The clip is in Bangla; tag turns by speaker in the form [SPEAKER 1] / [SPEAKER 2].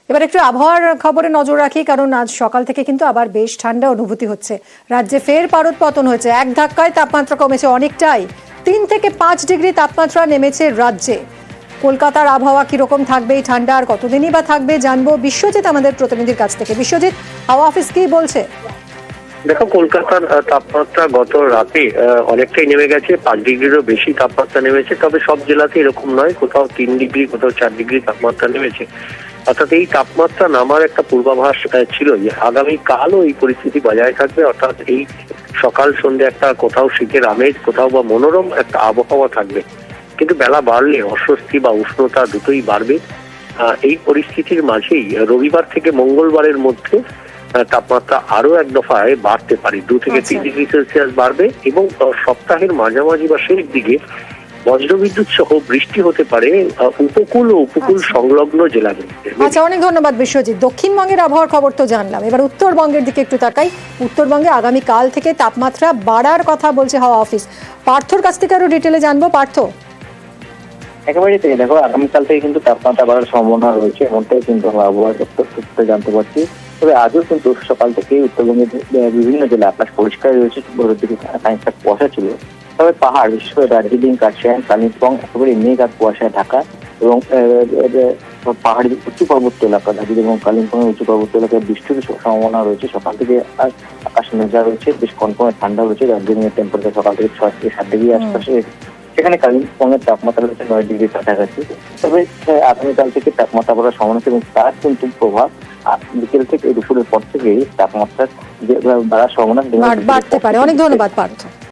[SPEAKER 1] এবার একটু আবহাওয়ার খবরে নজর রাখি, কারণ আজ সকাল থেকে কিন্তু আবার বেশ ঠান্ডা অনুভূতি হচ্ছে। রাজ্যে ফের পারদ পতন হয়েছে, এক ধাক্কায় তাপমাত্রা কমেছে অনেকটাই। 3 থেকে 5 ডিগ্রি তাপমাত্রা নেমেছে রাজ্যে। কলকাতার আবহাওয়া কিরকম থাকবে, এই ঠান্ডা আর কতদিনই বা থাকবে, জানবো বিশ্বজিৎ আমাদের প্রতিনিধির কাছ থেকে। বিশ্বজিৎ, হাওয়া অফিস কি বলছে?
[SPEAKER 2] দেখো, কলকাতার তাপমাত্রা গত রাতে অনেকটাই নেমে গেছে, 5 ডিগ্রিরও বেশি তাপমাত্রা নেমেছে। তবে সব জেলাতে এরকম নয়, কোথাও 3 ডিগ্রি, কোথাও 4 ডিগ্রি তাপমাত্রা নেমেছে। অর্থাৎ এই তাপমাত্রা নামার একটা পূর্বাভাস ছিল যে আগামীকালও এই পরিস্থিতি বজায় থাকবে। অর্থাৎ এই সকাল সন্ধ্যে একটা কোথাও শীতের আমেজ, কোথাও বা মনোরম একটা আবহাওয়া থাকবে। কিন্তু বেলা বাড়লে অস্বস্তি বা উষ্ণতা দুটোই বাড়বে। এই পরিস্থিতির মাঝেই রবিবার থেকে মঙ্গলবারের মধ্যে তাপমাত্রা আরো এক দফায় বাড়তে পারে, 2 থেকে 3 ডিগ্রি সেলসিয়াস বাড়বে। এবং সপ্তাহের মাঝামাঝি বা শেষ দিকে বজ্রবিদ্যুৎ সহ বৃষ্টি হতে পারে উপকূল ও উপকূল সংলগ্ন জেলাগুলিতে।
[SPEAKER 1] আচ্ছা, অনেক ধন্যবাদ বিশ্বজিৎ। দক্ষিণবঙ্গের আবহাওয়ার খবর তো জানলাম, এবার উত্তরবঙ্গের দিকে একটু তাকাই। উত্তরবঙ্গে আগামীকাল থেকে তাপমাত্রা বাড়ার কথা বলছে হাওয়া অফিস। পার্থর কাছ থেকে আরো ডিটেলে জানবো। পার্থ,
[SPEAKER 3] একেবারেই তাই। দেখো, আগামীকাল থেকে কিন্তু তাপমাত্রা বাড়ার সম্ভাবনা রয়েছে, এমনটাই কিন্তু আবহাওয়া দপ্তর সূত্রে জানতে পারছি। তবে আজও কিন্তু সকাল থেকে উত্তরবঙ্গের বিভিন্ন জেলা আকাশ পরিষ্কার রয়েছে, ভোরের দিকে খানিকটা কুয়াশা ছিল। তবে পাহাড়, বিশেষ করে দার্জিলিং, কার্শিয়াং, কালিম্পং একেবারে মেঘ আর কুয়াশায় ঢাকা। এবং পাহাড়ি উঁচু পার্বত্য এলাকা, দার্জিলিং এবং কালিম্পং এর উঁচু পার্বত্য এলাকায় বৃষ্টির সম্ভাবনা রয়েছে। সকাল থেকে আকাশ মেঘলা রয়েছে, বেশ কনকনে ঠান্ডা রয়েছে। দার্জিলিং এর টেম্পারেচার সকাল থেকে 6 থেকে 7 ডিগ্রি আশপাশে, সেখানে কালিম্পং এর তাপমাত্রা রয়েছে 9 ডিগ্রির কাছাকাছি। তবে আগামীকাল থেকে তাপমাত্রা বাড়ার সম্ভাবনা আছে এবং তার কিন্তু প্রভাব বিকেল থেকে দুপুরের পর থেকেই তাপমাত্রা বাড়ার সম্ভাবনা
[SPEAKER 1] বাড়তে পারে। অনেক ধন্যবাদ পার্থ।